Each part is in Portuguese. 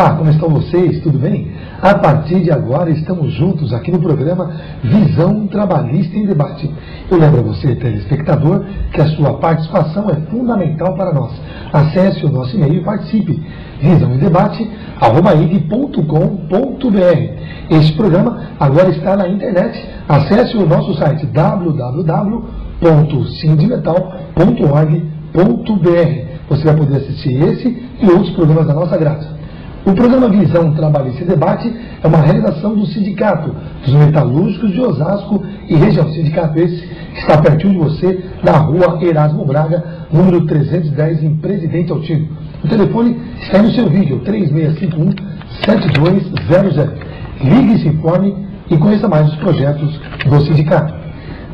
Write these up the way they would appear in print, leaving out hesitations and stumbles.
Olá, como estão vocês? Tudo bem? A partir de agora estamos juntos aqui no programa Visão Trabalhista em Debate. Eu lembro a você, telespectador, que a sua participação é fundamental para nós. Acesse o nosso e-mail e participe. visãoemdebate@ig.com.br. Este programa agora está na internet. Acesse o nosso site www.sindimetal.org.br. Você vai poder assistir esse e outros programas da nossa grade. O programa Visão Trabalhista e Debate é uma realização do Sindicato dos Metalúrgicos de Osasco e região. Sindicato esse que está pertinho de você, na rua Erasmo Braga, número 310, em Presidente Altino. O telefone está aí no seu vídeo, 3651-7200. Ligue, se informe e conheça mais os projetos do sindicato.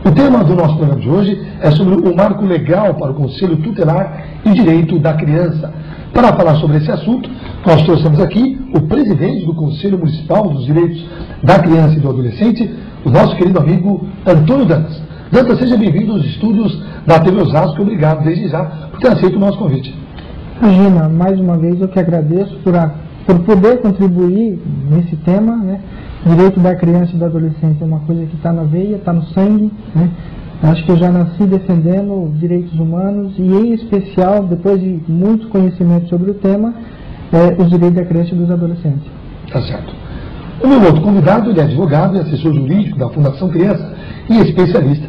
O tema do nosso programa de hoje é sobre o marco legal para o Conselho Tutelar e Direito da Criança. Para falar sobre esse assunto, nós trouxemos aqui o presidente do Conselho Municipal dos Direitos da Criança e do Adolescente, o nosso querido amigo Antônio Dantas. Dantas, seja bem-vindo aos estúdios da TV Osasco. Obrigado desde já por ter aceito o nosso convite. Imagina, mais uma vez eu que agradeço por poder contribuir nesse tema, né? Direito da criança e do adolescente é uma coisa que está na veia, está no sangue, né? Acho que eu já nasci defendendo direitos humanos e, em especial, depois de muito conhecimento sobre o tema, os direitos da criança e dos adolescentes. Tá certo. O meu outro convidado, ele é advogado e assessor jurídico da Fundação Criança e especialista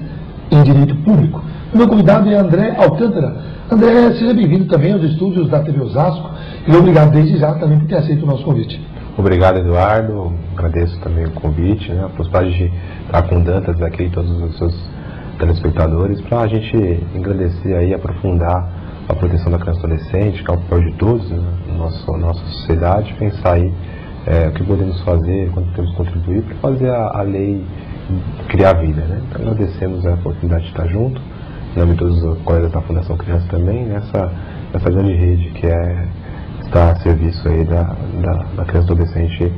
em direito público. O meu convidado é André Alcântara. André, seja bem-vindo também aos estúdios da TV Osasco e obrigado desde já também por ter aceito o nosso convite. Obrigado, Eduardo. Agradeço também o convite, né? A possibilidade de estar com o Dantas aqui e todos os seus telespectadores, para a gente engrandecer aí, aprofundar a proteção da criança e adolescente, que é o papel de todos, né, na nossa sociedade, pensar aí o que podemos fazer, quanto temos que contribuir para fazer a lei criar vida, né? Então, agradecemos a oportunidade de estar junto, em nome de todos os colegas da Fundação Criança também, nessa grande rede que está a serviço aí da criança e adolescente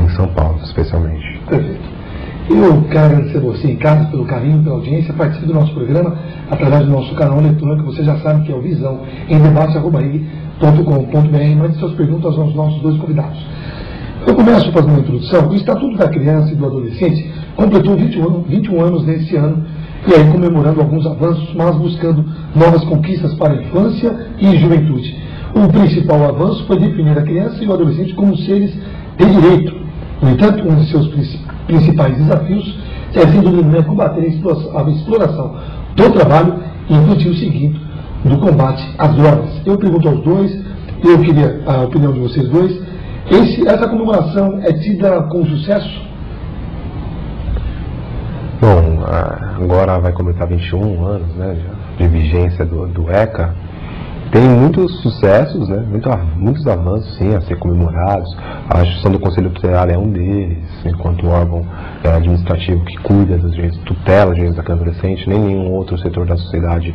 em São Paulo, especialmente. Perfeito. Eu quero agradecer a você em casa pelo carinho, pela audiência. Participe do nosso programa através do nosso canal eletrônico. Você já sabe que é o visãoemdebate@ig.com.br. Mande suas perguntas aos nossos dois convidados. Eu começo fazendo uma introdução. O Estatuto da Criança e do Adolescente completou 21 anos nesse ano, e aí comemorando alguns avanços, mas buscando novas conquistas para a infância e juventude. O principal avanço foi definir a criança e o adolescente como seres de direito. No entanto, um de seus principais desafios é, sem dúvida nenhuma, combater a exploração do trabalho infantil seguido do combate às drogas. Eu pergunto aos dois, eu queria a opinião de vocês dois, essa comemoração é tida com sucesso? Bom, agora vai completar 21 anos, né, de vigência do ECA. Tem muitos sucessos, né? Muitos avanços, sim, a ser comemorados. A instituição do Conselho Tutelar é um deles, enquanto órgão administrativo que cuida dos direitos, tutela os direitos da criança e adolescente. Nem nenhum outro setor da sociedade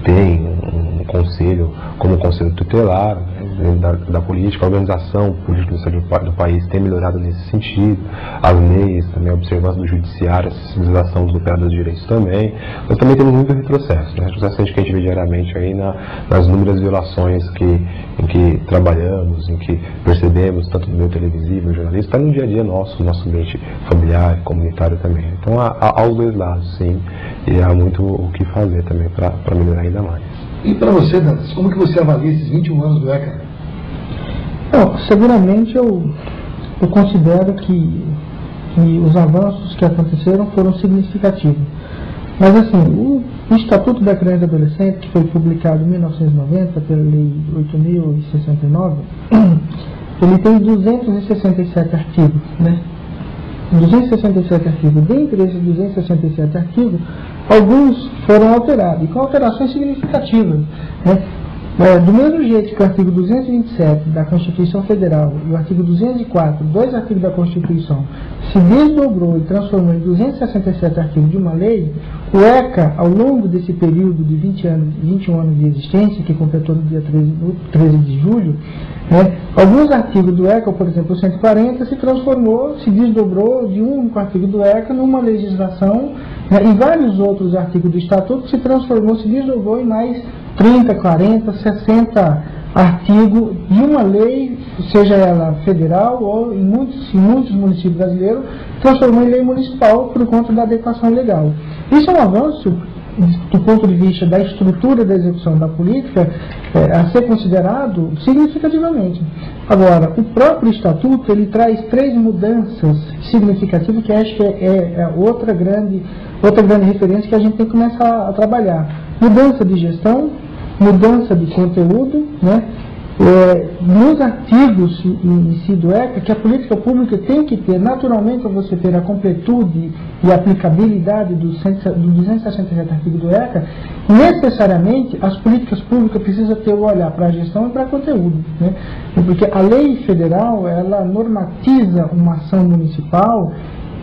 tem um conselho como o Conselho Tutelar, né? da política. A organização política do país tem melhorado nesse sentido. As leis, também a observância do judiciário, a sensibilização dos operadores de direitos também. Nós também temos muito retrocesso, né? Retrocesso que a gente vê diariamente aí nas inúmeras violações em que trabalhamos, em que percebemos, tanto no meio televisivo, jornalista, está no dia a dia nosso ambiente familiar, comunitário também. Então há os dois lados, sim, e há muito o que fazer também para melhorar ainda mais. E para você, Dantas, como que você avalia esses 21 anos do ECA? Bom, seguramente eu considero que os avanços que aconteceram foram significativos. Mas assim, o Estatuto da Criança e do Adolescente, que foi publicado em 1990 pela Lei 8.069, ele tem 267 artigos, né? 267 artigos. Dentre esses 267 artigos, alguns foram alterados, e com alterações significativas, né? Do mesmo jeito que o artigo 227 da Constituição Federal e o artigo 204, dois artigos da Constituição, se desdobrou e transformou em 267 artigos de uma lei, o ECA, ao longo desse período de 21 anos de existência, que completou no dia 13 de julho, né, alguns artigos do ECA, por exemplo, o 140, se transformou, se desdobrou de um único artigo do ECA numa legislação, né, e vários outros artigos do Estatuto se transformou, se desdobrou em mais 30, 40, 60 artigos de uma lei seja ela federal ou em muitos municípios brasileiros, transformou em lei municipal por conta da adequação legal. Isso é um avanço do ponto de vista da estrutura da execução da política a ser considerado significativamente. Agora, o próprio Estatuto ele traz 3 mudanças significativas que acho que é outra grande referência que a gente tem que começar a trabalhar. Mudança de gestão, mudança de conteúdo, né? Nos artigos em si do ECA, que a política pública tem que ter, naturalmente, para você ter a completude e aplicabilidade do 267 artigo do ECA, necessariamente as políticas públicas precisam ter o olhar para a gestão e para conteúdo, né? Porque a lei federal, ela normatiza uma ação municipal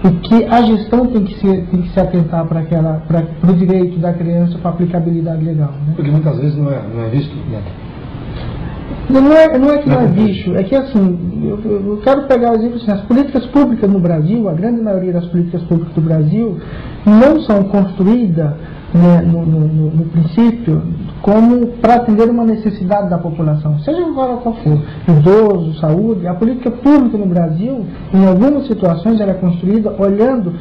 e que a gestão tem que se atentar para o direito da criança, para a aplicabilidade legal, né? Porque muitas vezes não é visto, né? Não é que não é bicho, é que assim, eu quero pegar o exemplo assim, as políticas públicas no Brasil, a grande maioria das políticas públicas do Brasil, não são construídas, né, no princípio, como para atender uma necessidade da população, seja qual for, idoso, saúde. A política pública no Brasil, em algumas situações, ela é construída olhando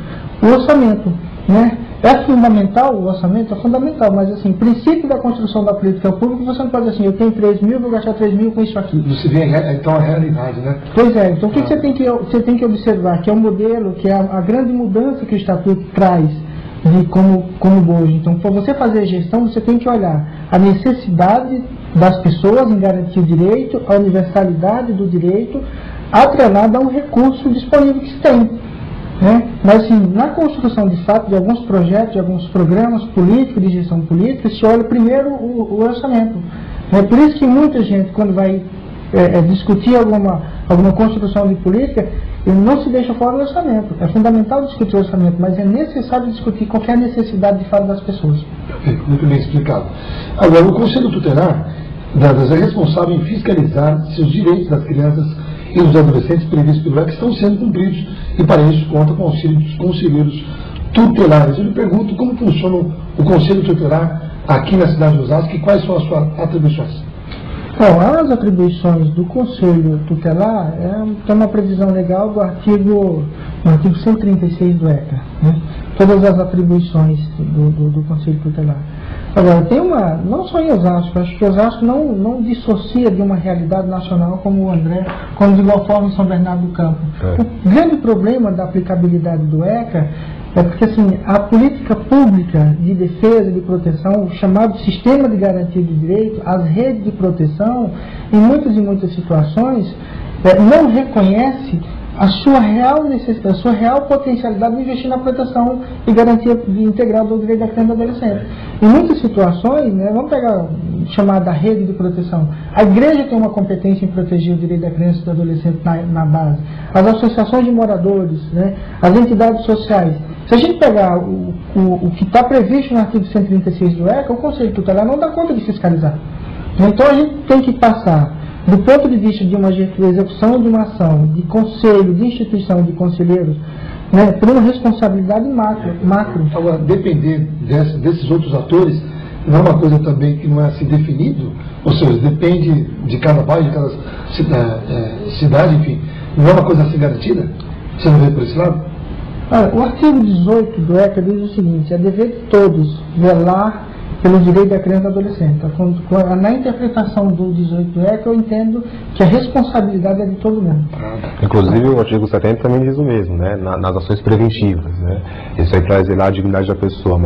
o orçamento, né? É fundamental, o orçamento é fundamental, mas assim, o princípio da construção da política pública, você não pode dizer assim, eu tenho 3 mil, vou gastar 3 mil com isso aqui. Você vê então a realidade, né? Pois é, então o que você tem que observar? Que é o modelo, que é a grande mudança que o Estatuto traz de como hoje. Então, para você fazer gestão, você tem que olhar a necessidade das pessoas em garantir o direito, a universalidade do direito, atrelada a um recurso disponível que se tem. Né? Mas assim, na construção de fato de alguns projetos, de alguns programas políticos, de gestão política, se olha primeiro o orçamento. É por isso que muita gente, quando vai discutir alguma construção de política, ele não se deixa fora do orçamento. É fundamental discutir o orçamento, mas é necessário discutir qualquer necessidade de fato das pessoas. Perfeito, muito bem explicado. Agora, o Conselho Tutelar é responsável em fiscalizar se os direitos das crianças e dos adolescentes previstos pelo ECA estão sendo cumpridos, e para isso conta com o auxílio dos conselheiros tutelares. Eu lhe pergunto como funciona o Conselho Tutelar aqui na cidade de Osasco e quais são as suas atribuições. Bom, as atribuições do Conselho Tutelar tem uma previsão legal do artigo 136 do ECA, né? Todas as atribuições do Conselho Tutelar. Agora, tem não só em Osasco, acho que Osasco não dissocia de uma realidade nacional como o André, como de igual forma em São Bernardo do Campo. O grande problema da aplicabilidade do ECA é porque assim, a política pública de defesa, de proteção, o chamado sistema de garantia de direito, as redes de proteção, em muitas situações, não reconhece a sua real potencialidade de investir na proteção e garantia integral do direito da criança e do adolescente. Em muitas situações, né, vamos pegar a chamada rede de proteção, a igreja tem uma competência em proteger o direito da criança e do adolescente na base, as associações de moradores, né, as entidades sociais. Se a gente pegar o que está previsto no artigo 136 do ECA, o Conselho Tutelar não dá conta de fiscalizar. Então a gente tem que passar, do ponto de vista de uma execução de uma ação, de conselho, de instituição, de conselheiros, né, por uma responsabilidade macro. Agora, depender desses outros atores, não é uma coisa também que não é assim definido, ou seja, depende de cada bairro, de cada cidade, enfim, não é uma coisa assim garantida? Você não vê por esse lado? O artigo 18 do ECA diz o seguinte: é dever de todos velar pelo direito da criança e do adolescente. Na interpretação do 18 do ECA, eu entendo que a responsabilidade é de todo mundo. Inclusive, o artigo 70 também diz o mesmo, né? Nas ações preventivas, né? Isso aí para zelar a dignidade da pessoa,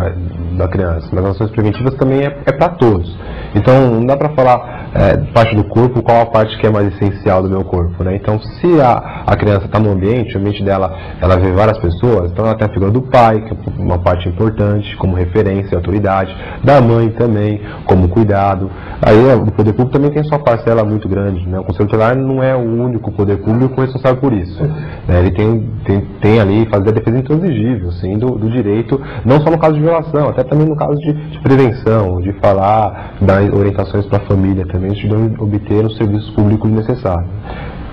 da criança. Mas as ações preventivas também é para todos. Então, não dá para falar parte do corpo, qual a parte que é mais essencial do meu corpo, né? Então, se a criança está no ambiente, o ambiente dela, ela vê várias pessoas, então ela tem a figura do pai, que é uma parte importante, como referência e autoridade, da mãe também, como cuidado. Aí o poder público também tem sua parcela muito grande, né? O Conselho Tutelar não é o único poder público responsável por isso, né? Ele tem ali fazer a defesa intransigível, assim, do direito, não só no caso de violação, até também no caso de prevenção, de falar, dar orientações para a família também, de obter os serviços públicos necessários.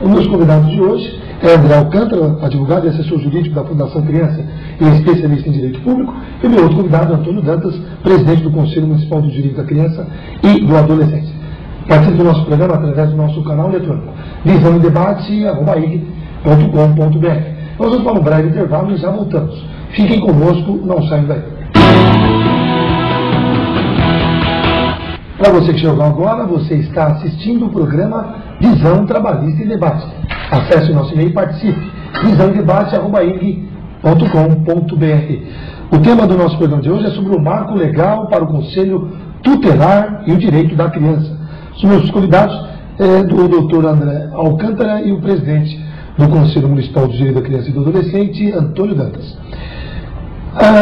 Os meus convidados de hoje é André Alcântara, advogado e assessor jurídico da Fundação Criança e especialista em direito público, e meu outro convidado, Antônio Dantas, presidente do Conselho Municipal do Direito da Criança e do Adolescente. Participe do nosso programa através do nosso canal eletrônico visãoemdebate@ig.com.br. Nós vamos para um breve intervalo e já voltamos. Fiquem conosco, não saiam daí. Para você que chegou agora, você está assistindo o programa Visão Trabalhista em Debate. Acesse o nosso e-mail e participe. visãoemdebate@ig.com.br. O tema do nosso programa de hoje é sobre o marco legal para o Conselho Tutelar e o Direito da Criança. Os meus convidados do Dr. André Alcântara e o presidente do Conselho Municipal de Direito da Criança e do Adolescente, Antônio Dantas.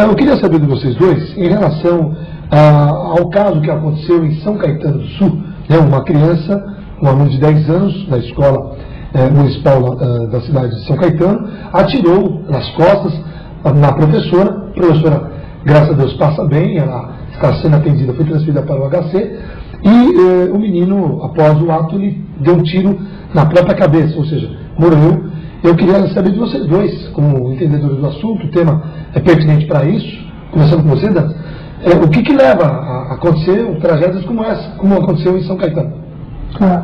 Eu queria saber de vocês dois em relação ao caso que aconteceu em São Caetano do Sul, né, uma criança, um aluno de 10 anos da escola municipal da cidade de São Caetano, atirou nas costas na professora. A professora, graças a Deus, passa bem, ela está sendo atendida, foi transferida para o HC, e o menino, após o ato, ele deu um tiro na própria cabeça, ou seja, morreu. Eu queria saber de vocês dois, como entendedores do assunto, o tema é pertinente para isso, começando com você, Dan, o que leva a acontecer tragédias como essa, como aconteceu em São Caetano?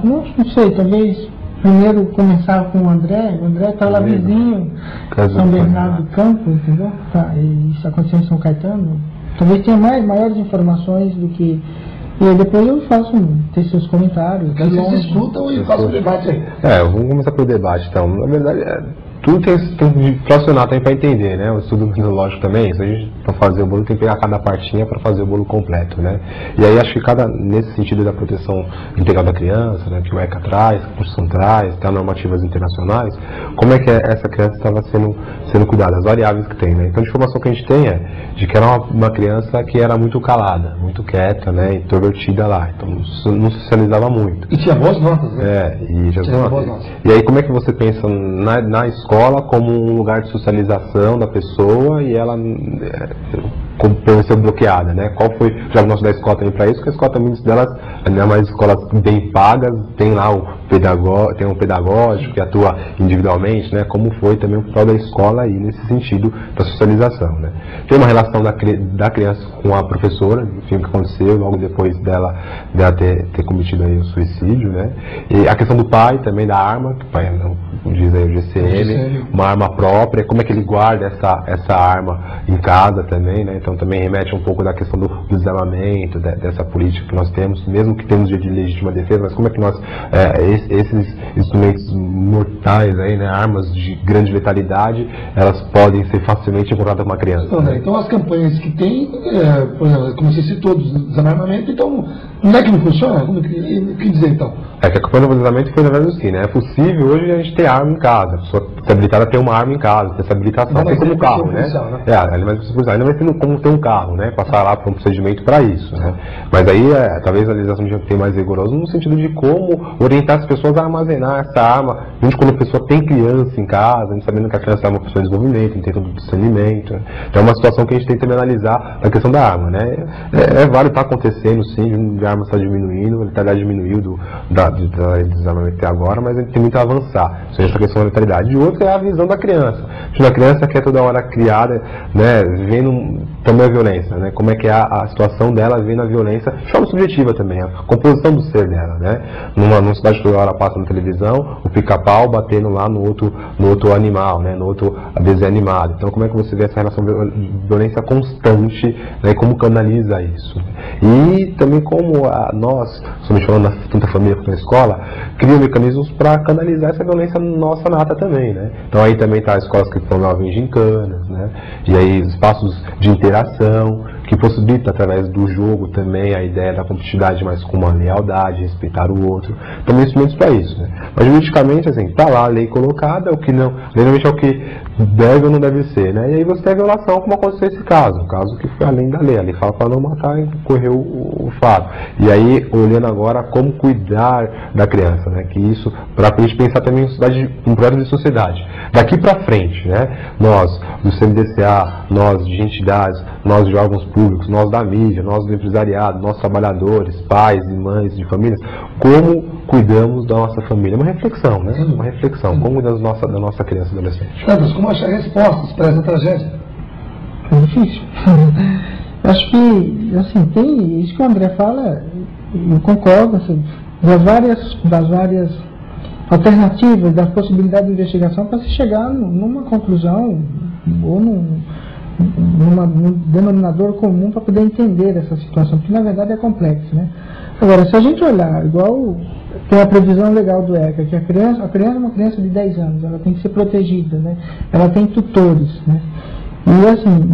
Não sei, talvez primeiro começar com o André está lá vizinho, São Bernardo do Campo, entendeu? E isso aconteceu em São Caetano, talvez tenha maiores informações do que... E aí depois eu faço ter seus comentários. Vocês discutam e façam o debate aí. Vamos começar pelo debate então. Na verdade, tudo tem que fracionar também para entender, né? O estudo metodológico também, se a gente para fazer o bolo tem que pegar cada partinha para fazer o bolo completo, né? E aí acho que nesse sentido da proteção integral da criança, né, que o ECA traz, que a Constituição traz, tem as normativas internacionais, como é que essa criança estava sendo cuidada, as variáveis que tem, né? Então a informação que a gente tem é de que era uma criança que era muito calada, muito quieta, né, introvertida lá, então não socializava muito. E tinha boas notas, né? E aí como é que você pensa na escola como um lugar de socialização da pessoa e ela permaneceu bloqueada, né? Qual foi o diagnóstico da escola também para isso? Porque a escola também, delas, né, mais escolas bem pagas, tem lá tem um pedagógico que atua individualmente, né? Como foi também o papel da escola aí nesse sentido da socialização, né? Tem uma relação da criança com a professora, enfim, o que aconteceu logo depois dela ter cometido aí o suicídio, né? E a questão do pai também, da arma, que o pai não diz aí o GCM, uma arma própria, como é que ele guarda essa arma em casa também, né? Então também remete um pouco da questão do desarmamento, dessa política que nós temos, mesmo que temos dia de legítima defesa, mas como é que nós, esses instrumentos mortais aí, né, armas de grande letalidade, elas podem ser facilmente encontradas com uma criança. Então as campanhas que tem, por exemplo, como você citou, desarmamento, então não é que não funciona? O que dizer então? Que a campanha do desarmamento foi na verdade assim, né? É possível hoje a gente ter arma em casa, a pessoa ser habilitada a ter uma arma em casa, ter essa habilitação, tem como carro, né? Ainda vai ter como ter um carro, né? Passar lá para um procedimento para isso, né? Mas aí, talvez a legislação devia ter mais rigorosa no sentido de como orientar as pessoas a armazenar essa arma, mesmo quando a pessoa tem criança em casa, a gente sabendo que a criança é uma pessoa em desenvolvimento, tem todo o discernimento, né? Então é uma situação que a gente tem que também analisar a questão da arma, né? É válido, está acontecendo sim, a arma está diminuindo, a letalidade diminuiu do desarmamento até agora, mas a gente tem muito a avançar, seja essa questão da letalidade. E outra é a visão da criança. A criança que é toda hora criada, né, vendo também a violência, né? Como é que é a situação dela vendo a violência, de forma subjetiva também, a composição do ser dela, né? Numa cidade que toda hora passa na televisão, o pica-pau batendo lá no outro animal, né? No outro desenho animado. Então como é que você vê essa relação de violência constante, né? E como canaliza isso? E também como nós, estamos falando tanto a família quanto a escola, cria mecanismos para canalizar essa violência nossa nata também, né? Então aí também tá as escolas que promovem gincanas, né? E aí espaços de interação, que possibilita através do jogo também a ideia da competitividade, mas com uma lealdade, respeitar o outro. Também instrumentos para isso, né? Mas juridicamente, assim, tá lá a lei colocada, o que não, geralmente é o que deve ou não deve ser, né? E aí você tem a violação, como aconteceu esse caso, um caso que foi além da lei. A lei fala para não matar e correu o fato. E aí, olhando agora como cuidar da criança, né? Que isso, para a gente pensar também em projeto de sociedade. Daqui para frente, né? Nós, do CMDCA, nós de entidades, nós de órgãos públicos, nós da mídia, nós do empresariado, nós trabalhadores, pais e mães de famílias, como cuidamos da nossa família? Uma reflexão, né? Uma reflexão. Como cuidamos da nossa criança e adolescente? Santos, como achar respostas para essa tragédia? É difícil. Acho que, assim, tem isso que o André fala, eu concordo, assim, das várias alternativas, das possibilidades de investigação para se chegar numa conclusão ou num denominador comum para poder entender essa situação, que na verdade é complexa, né? Agora, se a gente olhar, igual tem a previsão legal do ECA, que a criança é uma criança de 10 anos, ela tem que ser protegida, né? Ela tem tutores, né? E assim,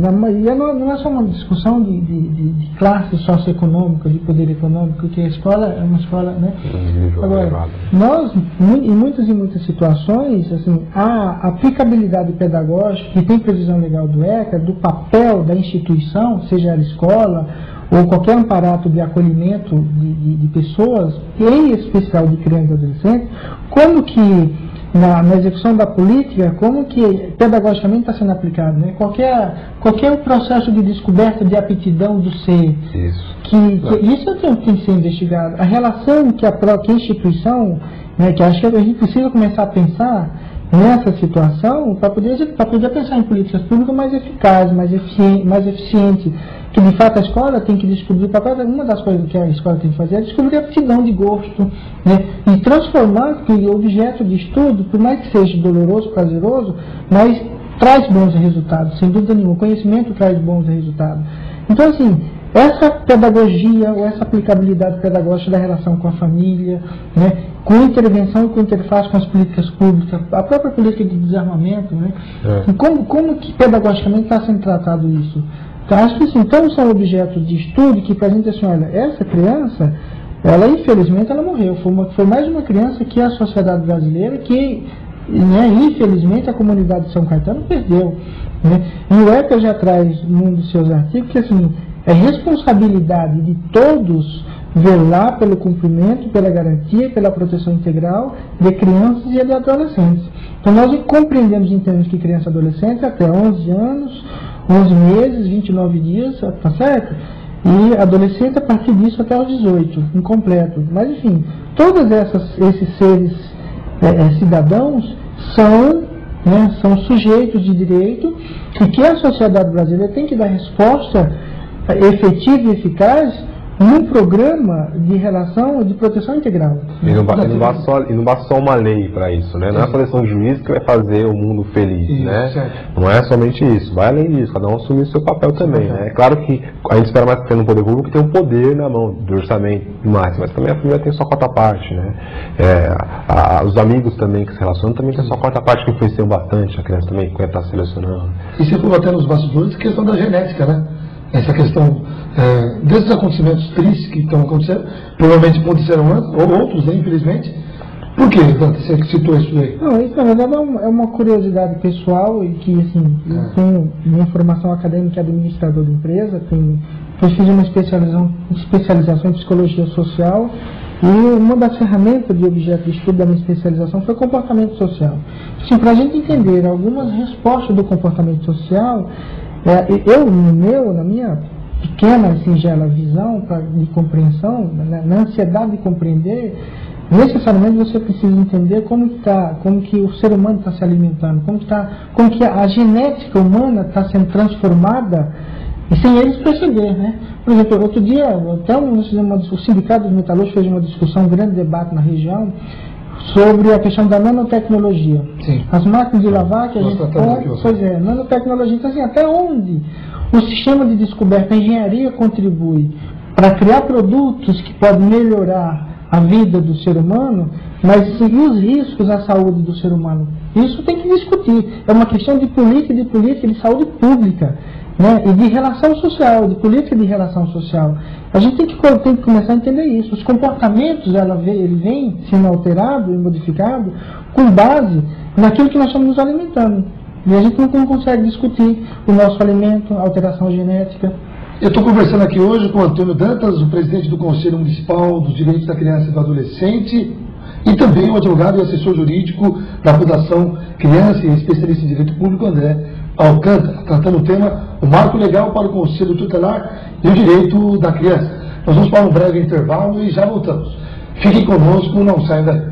não é só uma discussão de classe socioeconômica, de poder econômico, que a escola é uma escola, né? Agora, nós, em muitas situações, assim, a aplicabilidade pedagógica, que tem previsão legal do ECA, do papel da instituição, seja a escola, ou qualquer aparato de acolhimento de pessoas, em especial de crianças e adolescentes, como que na execução da política, como que pedagogicamente está sendo aplicado, né? Qualquer o processo de descoberta de aptidão do ser. Isso. Isso tem que ser investigado. A relação que a instituição, né, que acho que a gente precisa começar a pensar nessa situação para poder pensar em políticas públicas mais eficazes, mais eficientes, que de fato a escola tem que descobrir, uma das coisas que a escola tem que fazer é descobrir a aptidão de gosto, né, e transformar o objeto de estudo, por mais que seja doloroso, prazeroso, mas traz bons resultados, sem dúvida nenhuma. O conhecimento traz bons resultados. Então, assim, essa pedagogia, ou essa aplicabilidade pedagógica da relação com a família, né, com intervenção e com interface com as políticas públicas, a própria política de desarmamento, né, como que pedagogicamente está sendo tratado isso? Então, acho que assim, então são objetos de estudo que para a gente assim, olha, essa criança, ela infelizmente ela morreu, foi mais uma criança que a sociedade brasileira, que, né, infelizmente a comunidade de São Caetano perdeu, né? E o ECA já traz num dos seus artigos que assim, é responsabilidade de todos velar pelo cumprimento, pela garantia, pela proteção integral de crianças e de adolescentes. Então nós compreendemos e entendemos que criança e adolescente até 11 anos, 11 meses, 29 dias, tá certo? E adolescente a partir disso até os 18, incompleto. Mas enfim, todos esses seres cidadãos são sujeitos de direito e que a sociedade brasileira tem que dar resposta efetiva e eficaz num programa de relação de proteção integral. E não basta só uma lei para isso, né? Não é a seleção de juízes que vai fazer o mundo feliz, isso, né? Certo. Não é somente isso, vai além disso, cada um assumir o seu papel também, né? É claro que a gente espera mais que tenha um poder público que tem um poder na mão do orçamento e mais, mas também a família tem sua quarta parte, né? Os amigos também que se relacionam também tem sua quarta parte que influenciam bastante a criança também, quando está selecionando. E você falou até nos bastidores a questão da genética, né? Essa questão desses acontecimentos tristes que estão acontecendo, provavelmente acontecerão antes, ou outros, né, infelizmente. Por que, Dante, você citou isso aí? Não, isso na verdade é uma curiosidade pessoal e que, assim, eu tenho minha formação acadêmica de administrador de empresa, eu fiz uma especialização em psicologia social e uma das ferramentas de objeto de estudo da minha especialização foi comportamento social. Assim, para a gente entender algumas respostas do comportamento social, na minha pequena e singela visão de compreensão, na ansiedade de compreender, necessariamente você precisa entender como que o ser humano está se alimentando, como que a genética humana está sendo transformada e sem eles perceber, né? Por exemplo, outro dia, até o Sindicato dos Metalúrgicos fez uma discussão, um grande debate na região, sobre a questão da nanotecnologia. Sim. As máquinas de lavar que a gente compra, nanotecnologia. Então, assim, até onde o sistema de descoberta, a engenharia contribui para criar produtos que podem melhorar a vida do ser humano, mas e os riscos à saúde do ser humano? Isso tem que discutir. É uma questão de política de saúde pública, né? E de relação social, de política de relação social. A gente tem que começar a entender isso. Os comportamentos, ele vem sendo alterado e modificado com base naquilo que nós estamos nos alimentando. E a gente não consegue discutir o nosso alimento, a alteração genética. Eu estou conversando aqui hoje com o Antônio Dantas, o presidente do Conselho Municipal dos Direitos da Criança e do Adolescente, e também o advogado e assessor jurídico da Fundação Criança e especialista em Direito Público, André Alcântara, tratando o tema, o marco legal para o Conselho Tutelar e o direito da criança. Nós vamos para um breve intervalo e já voltamos. Fiquem conosco, não saiam daí.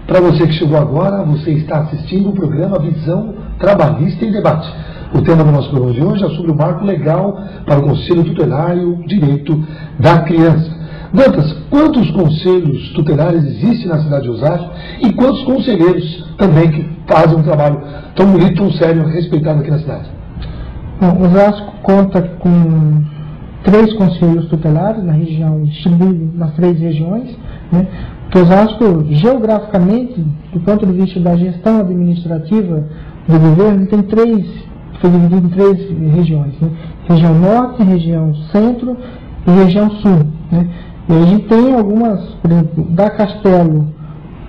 Para você que chegou agora, você está assistindo o programa Visão Trabalhista em Debate. O tema do nosso programa de hoje é sobre o marco legal para o Conselho Tutelar e o direito da criança. Dantas, quantos conselhos tutelares existem na cidade de Osasco e quantos conselheiros também que fazem um trabalho tão bonito, tão sério, respeitado aqui na cidade? Bom, Osasco conta com 3 conselhos tutelares na região, distribuídos nas 3 regiões, né? Porque Osasco, geograficamente, do ponto de vista da gestão administrativa do governo, foi dividido em 3 regiões, né? Região Norte, região Centro e região Sul, né? E a gente tem algumas, por exemplo, da Castelo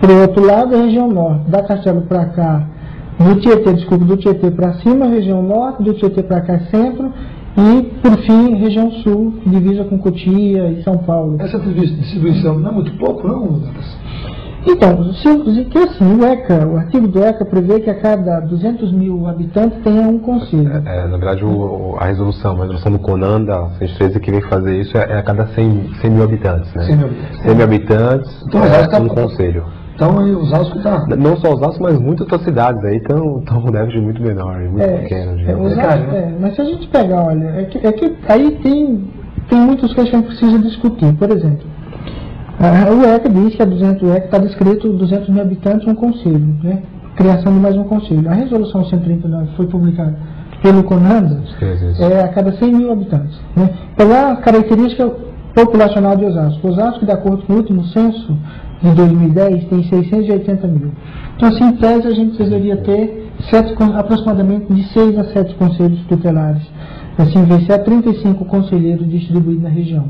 para o outro lado, a região Norte, da Castelo para cá, do Tietê para cima, região Norte, do Tietê para cá, Centro, e, por fim, região Sul, que divisa com Cotia e São Paulo. Essa distribuição não é muito pouco, não, Dantas? Então, o ECA, o artigo do ECA prevê que a cada 200 mil habitantes tenha um conselho. Na verdade, a resolução do CONAN da 113 que vem fazer isso é a cada 100 mil habitantes, né? 100 mil habitantes, então, um conselho. Então, Osasco está... Não só Osasco, mas muitas outras cidades aí estão um déficit muito menor, muito pequeno. Mas se a gente pegar, olha, aí tem muitas coisas que a gente precisa discutir. Por exemplo, o ECA diz que o ECA está descrito 200 mil habitantes, um conselho, né? Criação de mais um conselho. A resolução 139 foi publicada pelo CONANDA, a cada 100 mil habitantes, né? Pegar a característica populacional de Osasco. Osasco, de acordo com o último censo de 2010, tem 680 mil. Então, assim, em tese, a gente precisaria ter aproximadamente de 6 a 7 conselhos tutelares. Assim, vai ser 35 conselheiros distribuídos na região.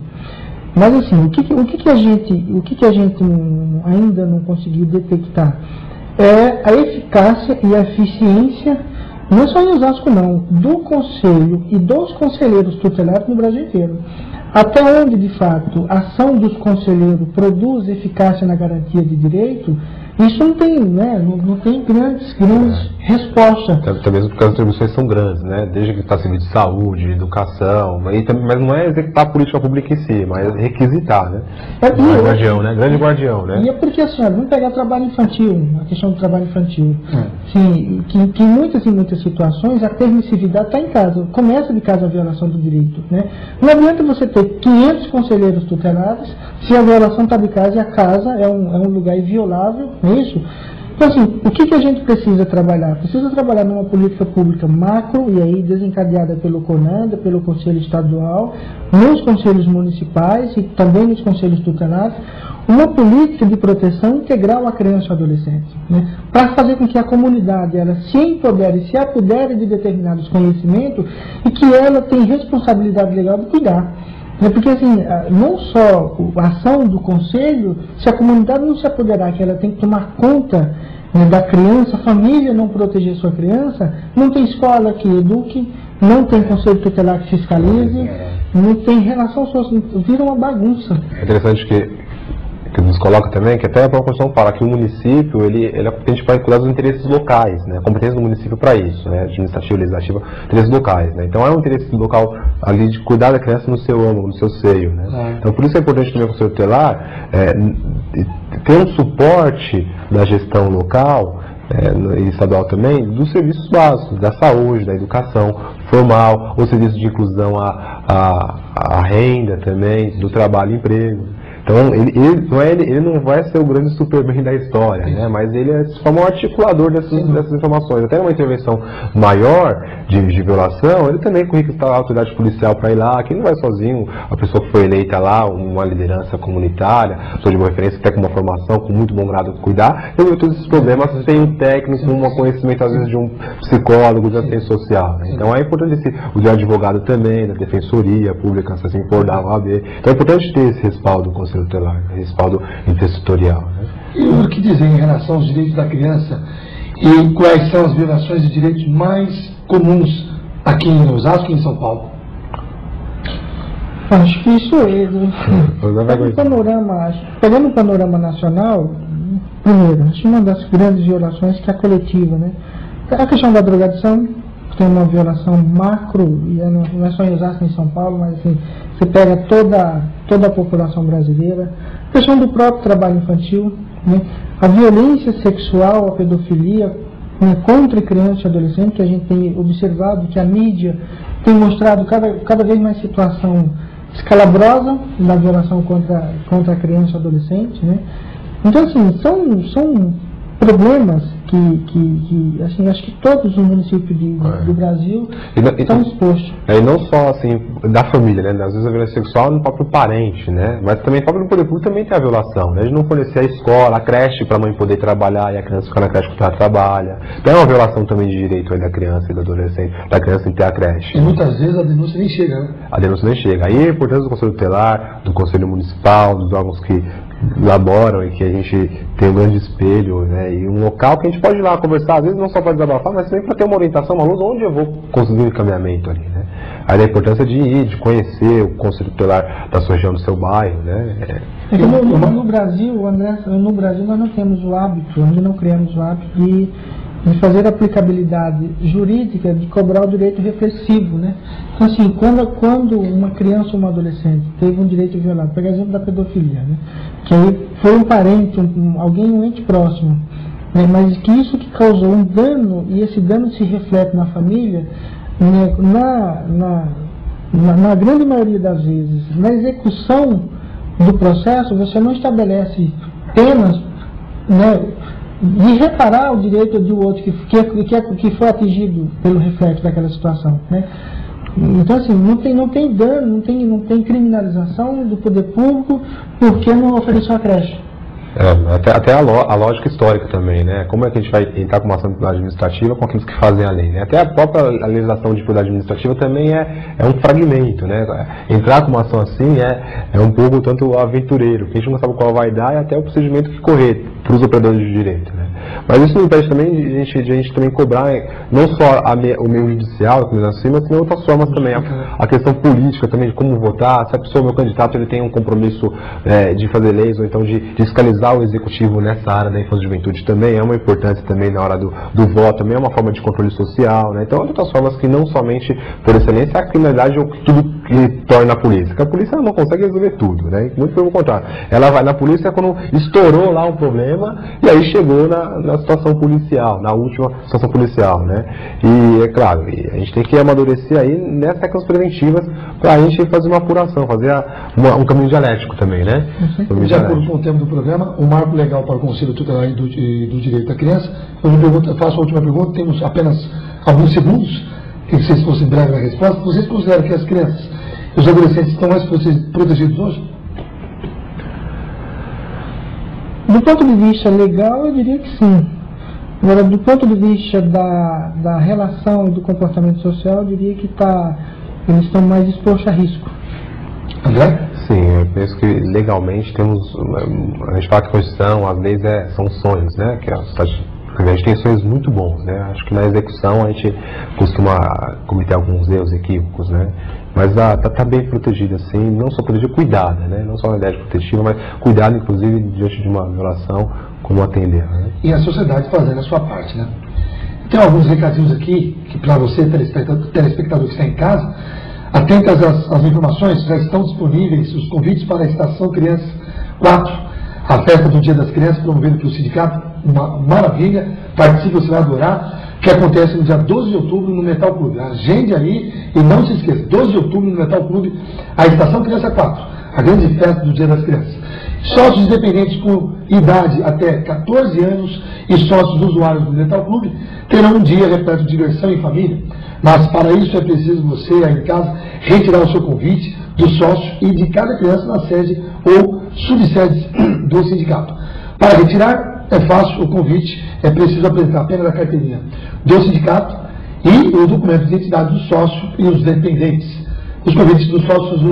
Mas, assim, o que a gente ainda não conseguiu detectar é a eficácia e a eficiência, não só em Osasco, não, do conselho e dos conselheiros tutelares no Brasil inteiro. Até onde, de fato, a ação dos conselheiros produz eficácia na garantia de direito, isso não tem, né, não tem grandes respostas. Também porque as atribuições são grandes, né? Desde que está serviço de saúde, educação, mas não é executar a política pública em si, mas requisitar, né? Guardião, né? Grande guardião, né? E é porque, assim, vamos pegar trabalho infantil, a questão do trabalho infantil. Sim, que em muitas situações a permissividade está em casa, começa de casa a violação do direito, né? Não adianta você ter 500 conselheiros tutelares se a violação está de casa e a casa é um lugar inviolável, não é isso? Então, assim, o que a gente precisa trabalhar? Precisa trabalhar numa política pública macro, e aí desencadeada pelo CONANDA, pelo Conselho Estadual, nos conselhos municipais e também nos conselhos tutelares, uma política de proteção integral à criança e ao adolescente, né? Para fazer com que a comunidade ela se empodere, se apodere de determinados conhecimentos e que ela tenha responsabilidade legal de cuidar. Porque, assim, não só a ação do conselho, se a comunidade não se apoderar, que ela tem que tomar conta, né, da criança, a família não proteger sua criança, não tem escola que eduque, não tem conselho tutelar que fiscalize, não tem relação social, vira uma bagunça. É interessante que nos coloca também, que até a própria Constituição fala que o município, ele é competente para cuidar dos interesses locais, né? A competência do município para isso, né? Administrativa, legislativa, interesses locais, né? Então é um interesse local ali de cuidar da criança no seu âmago, no seu seio, né? Então por isso é importante também o Conselho Tutelar ter um suporte da gestão local e estadual também, dos serviços básicos, da saúde, da educação formal, os serviços de inclusão à renda também, do trabalho e emprego. Então, ele não vai ser o grande Superman da história, né? Mas ele é só um articulador dessas informações. Até numa intervenção maior de violação, ele também conquista a autoridade policial para ir lá, que não vai sozinho, a pessoa que foi eleita lá, uma liderança comunitária, pessoa de boa referência, até com uma formação, com muito bom grado de cuidar, resolver todos esses problemas sem um técnico, um conhecimento às vezes de um psicólogo, de assistência social, né? Então é importante o de advogado também, da defensoria pública, se assim for, da OAB. Então é importante ter esse respaldo do Conselho Tutelar, respaldo intersetorial, né? E o que dizer em relação aos direitos da criança e quais são as violações de direitos mais comuns aqui em Osasco e em São Paulo? Acho que isso pegando o panorama nacional, primeiro, acho que uma das grandes violações que é a coletiva, né? A questão da drogadição tem uma violação macro, e não é só em Osasco em São Paulo, mas assim, você pega toda a população brasileira. A questão do próprio trabalho infantil, né? A violência sexual, a pedofilia né, contra criança e adolescente, que a gente tem observado que a mídia tem mostrado cada vez mais situação escalabrosa da violação contra a criança e adolescente, né? Então, assim, são problemas que assim, acho que todos os municípios do Brasil estão expostos. E não só, assim, da família, né? Às vezes a violência sexual no próprio parente, né? Mas também o próprio poder público também tem a violação, né? De não fornecer a escola, a creche para a mãe poder trabalhar e a criança ficar na creche porque ela trabalha. Então é uma violação também de direito aí da criança e do adolescente, da criança em ter a creche. E muitas vezes a denúncia nem chega, né? A denúncia nem chega. Aí a importância do Conselho Tutelar, do Conselho Municipal, dos órgãos que elaboram e que a gente tem um grande espelho, né, e um local que a gente pode ir lá conversar, às vezes não só para desabafar, mas também para ter uma orientação, uma luz, onde eu vou conseguir um encaminhamento ali, né. Aí a importância de ir, de conhecer o Conselho Tutelar da sua região, do seu bairro, né. No Brasil, André, nós não temos o hábito, ainda não criamos o hábito de fazer a aplicabilidade jurídica de cobrar o direito repressivo, né? Então, assim, quando uma criança ou uma adolescente teve um direito violado, por exemplo, da pedofilia, né? Que aí foi um parente, um ente próximo, né? Mas que isso que causou um dano, e esse dano se reflete na família, né? Na grande maioria das vezes, na execução do processo, você não estabelece penas, né, de reparar o direito do outro que foi atingido pelo reflexo daquela situação, né? Então, assim, não tem dano, não tem criminalização do poder público porque não ofereceu a creche. Até a lógica histórica também, né? Como é que a gente vai entrar com uma ação administrativa com aqueles que fazem a lei, né? Até a própria legislação de poder administrativa também é um fragmento, né? Entrar com uma ação assim é um pouco tanto aventureiro, que a gente não sabe qual vai dar e até o procedimento que correr para os operadores de direito, né? Mas isso não impede também de a gente também cobrar não só o meio judicial, assim, mas também outras formas também. A questão política também, de como votar, se a pessoa, meu candidato, ele tem um compromisso de fazer leis, ou então de fiscalizar o executivo nessa área da infância e juventude também é uma importância também na hora do voto, também é uma forma de controle social, né? Então, outras formas que não somente, por excelência, a criminalidade ou tudo que torna a polícia. Porque a polícia não consegue resolver tudo, né? Muito pelo contrário. Ela vai na polícia quando estourou lá um problema e aí chegou na situação policial, na última situação policial, né? E, é claro, a gente tem que amadurecer aí nessas regras preventivas para a gente fazer uma apuração, fazer um caminho dialético também, né? De acordo com o tema do programa, o marco legal para o Conselho Tutelar do Direito da Criança, eu faço a última pergunta, temos apenas alguns segundos, que vocês fossem breves na resposta. Vocês consideram que as crianças e os adolescentes estão mais protegidos hoje? Do ponto de vista legal, eu diria que sim. Agora, do ponto de vista da relação e do comportamento social, eu diria que eles estão mais expostos a risco. André? Sim, eu penso que legalmente a gente fala que a Constituição, as leis são sonhos, né? A gente tem sonhos muito bons, né? Acho que na execução a gente costuma cometer alguns erros, equívocos, né? Mas tá bem protegida, assim, não só protegida, cuidada, né? Não só na ideia de protetiva, mas cuidada, inclusive, diante de uma violação, como atender, né? E a sociedade fazendo a sua parte, né? Tem alguns recadinhos aqui, que para você, telespectador que está em casa, atentas às informações, já estão disponíveis os convites para a Estação Crianças 4, a festa do Dia das Crianças, promovida pelo sindicato, uma maravilha, participe, você vai adorar, que acontece no dia 12 de outubro no Metal Clube. Agende aí e não se esqueça, 12 de outubro no Metal Clube, a Estação Criança 4, a grande festa do Dia das Crianças. Sócios independentes com idade até 14 anos e sócios usuários do Metal Clube terão um dia repleto de diversão em família, mas para isso é preciso você aí em casa retirar o seu convite do sócio e de cada criança na sede ou subsede do sindicato. Para retirar é fácil, o convite é preciso apresentar apenas a carteirinha do sindicato e o documento de identidade do sócio e os dependentes. Os convites dos sócios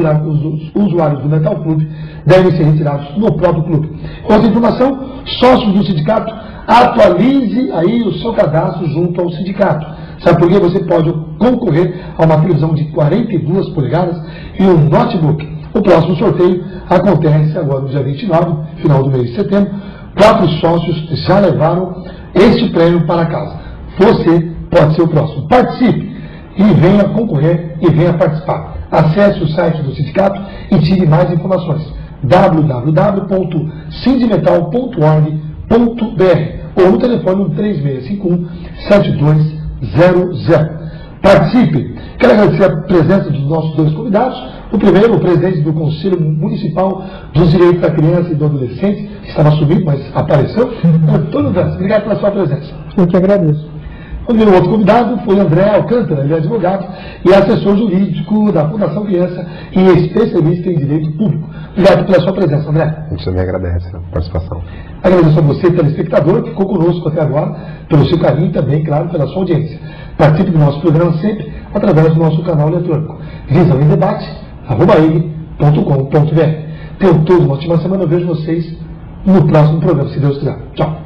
usuários do Metal Clube devem ser retirados no próprio clube. Outra informação, sócios do sindicato, atualize aí o seu cadastro junto ao sindicato. Sabe por quê? Você pode concorrer a uma televisão de 42 polegadas e um notebook. O próximo sorteio acontece agora no dia 29, final do mês de setembro. 4 sócios já levaram este prêmio para casa. Você pode ser o próximo. Participe e venha concorrer e venha participar. Acesse o site do sindicato e tire mais informações. www.sindimetal.org.br ou no telefone 3651 7200. Participe! Quero agradecer a presença dos nossos dois convidados. O primeiro, o presidente do Conselho Municipal dos Direitos da Criança e do Adolescente, que estava subindo, mas apareceu. Antônio Dantas, obrigado pela sua presença. Eu que agradeço. O meu outro convidado foi André Alcântara, ele é advogado e assessor jurídico da Fundação Criança e especialista em direito público. Obrigado pela sua presença, André. A gente também agradece a participação. Agradeço a você, telespectador, que ficou conosco até agora, pelo seu carinho e também, claro, pela sua audiência. Participe do nosso programa sempre através do nosso canal eletrônico visãoemdebate@ele.com.br. Tenham todos uma ótima semana. Eu vejo vocês no próximo programa, se Deus quiser. Tchau.